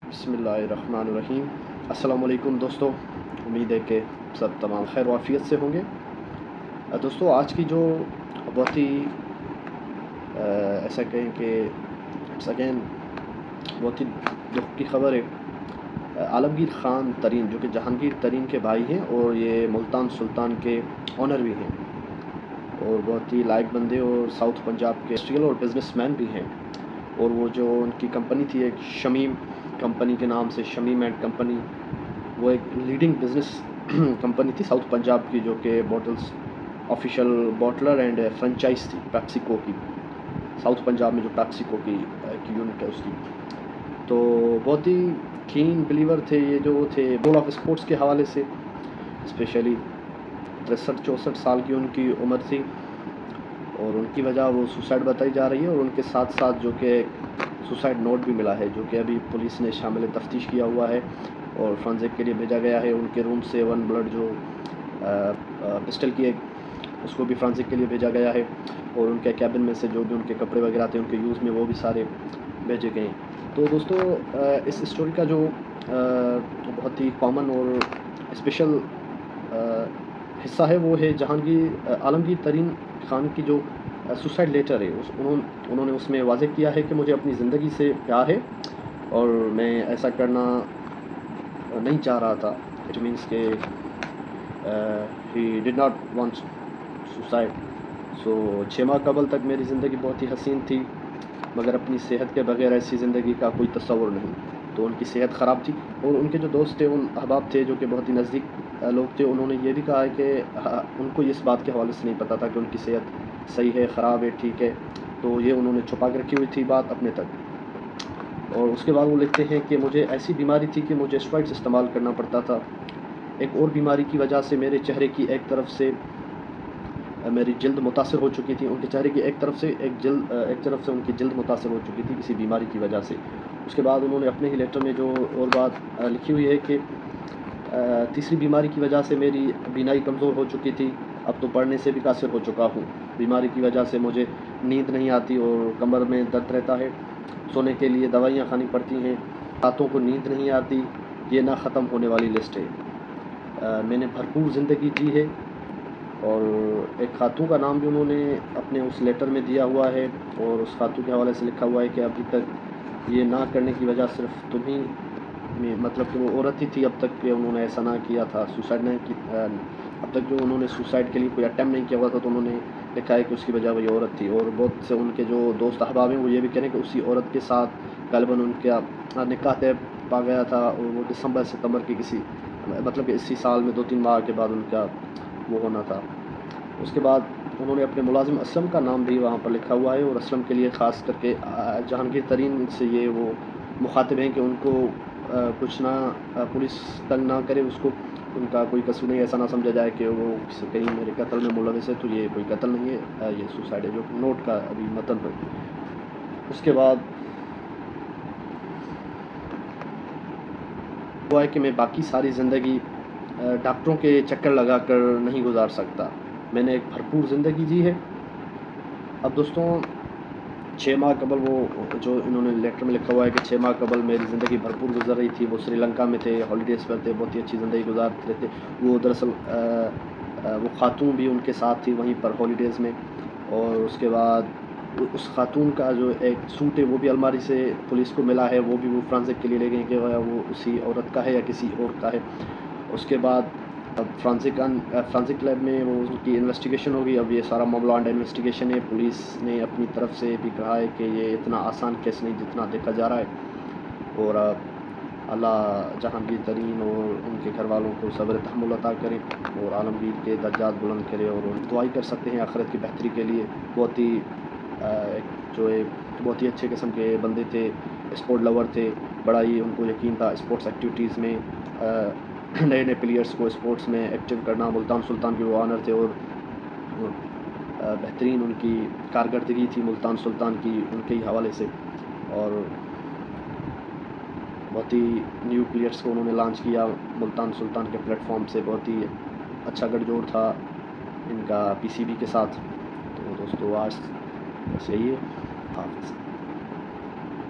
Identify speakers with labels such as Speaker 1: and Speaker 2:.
Speaker 1: بسم اللہ الرحمن الرحیم۔ السلام علیکم دوستو، امید ہے کہ سب تمام خیر و عافیت سے ہوں گے۔ دوستو، آج کی جو بہت ہی ایسا کہیں کہ اٹس اگین بہت ہی دکھ کی خبر ہے۔ عالمگیر خان ترین، جو کہ جہانگیر ترین کے بھائی ہیں اور یہ ملتان سلطان کے آنر بھی ہیں اور بہت ہی لائق بندے اور ساؤتھ پنجاب کے انڈسٹریل اور بزنس مین بھی ہیں۔ اور وہ جو ان کی کمپنی تھی، ایک شمیم کمپنی کے نام سے، شمیم اینڈ کمپنی، وہ ایک لیڈنگ بزنس کمپنی تھی ساؤتھ پنجاب کی، جو کہ بوٹلز آفیشیل بوٹلر اینڈ فرنچائز تھی پیپسیکو کی، ساؤتھ پنجاب میں جو پیپسیکو کی یونٹ ہے اس کی۔ تو بہت ہی کین بلیور تھے یہ، جو تھے ورلڈ آف اسپورٹس کے حوالے سے، اسپیشلی 63-64 سال کی ان کی عمر تھی اور ان کی وجہ وہ سوسائڈ بتائی جا رہی ہے۔ اور ان کے ساتھ ساتھ جو کہ سوسائڈ نوٹ بھی ملا ہے، جو کہ ابھی پولیس نے شامل تفتیش کیا ہوا ہے اور فرانزک کے لیے بھیجا گیا ہے۔ ان کے روم سے 1 بلڈ جو پسٹل کی ایک، اس کو بھی فرانزک کے لیے بھیجا گیا ہے، اور ان کے کیبن میں سے جو بھی ان کے کپڑے وغیرہ تھے ان کے یوز میں، وہ بھی سارے بھیجے گئے ہیں۔ تو دوستو، اس اسٹوری کا جو بہت ہی کامن اور اسپیشل حصہ ہے وہ ہے عالمگیر ترین خان کی جو سوسائڈ لیٹر ہے، انہوں نے اس میں واضح کیا ہے کہ مجھے اپنی زندگی سے پیار ہے اور میں ایسا کرنا نہیں چاہ رہا تھا۔ اٹ مینس کہ ہی ڈڈ ناٹ وانٹ سوسائڈ۔ سو 6 ماہ قبل تک میری زندگی بہت ہی حسین تھی، مگر اپنی صحت کے بغیر ایسی زندگی کا کوئی تصور نہیں۔ تو ان کی صحت خراب تھی اور ان کے جو دوست تھے، ان احباب تھے جو کہ بہت ہی نزدیک لوگ تھے، انہوں نے یہ بھی کہا ہے کہ ان کو اس بات کے حوالے سے نہیں پتہ تھا کہ ان کی صحت صحیح ہے، خراب ہے، ٹھیک ہے۔ تو یہ انہوں نے چھپا کے رکھی ہوئی تھی بات اپنے تک۔ اور اس کے بعد وہ لکھتے ہیں کہ مجھے ایسی بیماری تھی کہ مجھے اسٹرائڈس استعمال کرنا پڑتا تھا۔ ایک اور بیماری کی وجہ سے میرے چہرے کی ایک طرف سے میری جلد متاثر ہو چکی تھی، ان کے چہرے کی ایک طرف سے ان کی جلد متاثر ہو چکی تھی کسی بیماری کی وجہ سے۔ اس کے بعد انہوں نے اپنے ہی لیٹر میں جو اور بات لکھی ہوئی ہے کہ تیسری بیماری کی وجہ سے میری بینائی کمزور ہو چکی تھی، اب تو پڑھنے سے بھی قاصر ہو چکا ہوں۔ بیماری کی وجہ سے مجھے نیند نہیں آتی اور کمر میں درد رہتا ہے، سونے کے لیے دوائیاں کھانی پڑتی ہیں، راتوں کو نیند نہیں آتی۔ یہ نہ ختم ہونے والی لسٹ ہے۔ میں نے بھرپور زندگی جی ہے۔ اور ایک خاتون کا نام بھی انہوں نے اپنے اس لیٹر میں دیا ہوا ہے، اور اس خاتون کے حوالے سے لکھا ہوا ہے کہ ابھی تک یہ نہ کرنے کی وجہ صرف تم ہی، مطلب کہ وہ عورت ہی تھی اب تک کہ انہوں نے ایسا نہ کیا تھا، سوسائڈ نہیں کی اب تک، جو انہوں نے سوسائڈ کے لیے کوئی اٹیمپٹ نہیں کیا ہوا تھا، تو انہوں نے لکھا ہے کہ اس کی وجہ وہی عورت تھی۔ اور بہت سے ان کے جو دوست احباب ہیں وہ یہ بھی کہہ رہے ہیں کہ اسی عورت کے ساتھ غالباً ان کا نکاح طے پا گیا تھا، اور وہ ستمبر کے کسی، مطلب کہ اسی سال میں 2-3 ماہ کے بعد ان کا وہ ہونا تھا۔ اس کے بعد انہوں نے اپنے ملازم اسلم کا نام بھی وہاں پر لکھا ہوا ہے، اور اسلم کے لیے خاص کر کے جہانگیر ترین سے یہ وہ مخاطب ہیں کہ ان کو کچھ نہ، پولیس تنگ نہ کرے اس کو، ان کا کوئی قصور نہیں، ایسا نہ سمجھا جائے کہ وہ کہیں میرے قتل میں ملوث ہے، تو یہ کوئی قتل نہیں ہے، یہ سوسائڈ ہے، جو نوٹ کا ابھی متن ہے۔ اس کے بعد ہوا ہے کہ میں باقی ساری زندگی ڈاکٹروں کے چکر لگا کر نہیں گزار سکتا، میں نے ایک بھرپور زندگی جی ہے۔ اب دوستوں، 6 ماہ قبل، وہ جو انہوں نے لیٹر میں لکھا ہوا ہے کہ 6 ماہ قبل میری زندگی بھرپور گزر رہی تھی، وہ سری لنکا میں تھے، ہالیڈیز پر تھے، بہت ہی اچھی زندگی گزارتے تھے۔ وہ دراصل وہ خاتون بھی ان کے ساتھ تھی وہیں پر ہالیڈیز میں۔ اور اس کے بعد اس خاتون کا جو ایک سوٹ ہے وہ بھی الماری سے پولیس کو ملا ہے، وہ بھی وہ فرانزک کے لیے لے گئے کہ وہ اسی عورت کا ہے یا کسی اور کا ہے۔ اس کے بعد اب فرانزک لیب میں وہ ان کی انویسٹیگیشن ہوگی۔ اب یہ سارا معاملہ انڈر انویسٹیگیشن ہے۔ پولیس نے اپنی طرف سے بھی کہا ہے کہ یہ اتنا آسان کیس نہیں جتنا دیکھا جا رہا ہے، اور اللہ جہانگیر ترین اور ان کے گھر والوں کو صبر تحمل عطا کرے اور عالمگیر کے درجات بلند کرے، اور دعائی کر سکتے ہیں آخرت کی بہتری کے لیے۔ بہت ہی بہت ہی اچھے قسم کے بندے تھے، اسپورٹ لور تھے، بڑا ہی ان کو یقین تھا اسپورٹس ایکٹیویٹیز میں، نئے نئے پلیئرس کو اسپورٹس میں ایکٹیو کرنا۔ ملتان سلطان کے وہ آنر تھے، اور بہترین ان کی کارکردگی تھی ملتان سلطان کی ان کے ہی حوالے سے، اور بہت ہی نیو پلیئرس کو انہوں نے لانچ کیا ملتان سلطان کے پلیٹ فارم سے۔ بہت ہی اچھا گڑھ جوڑ تھا ان کا PCB کے ساتھ۔ تو دوستو، آج بس یہی ہے، حافظ۔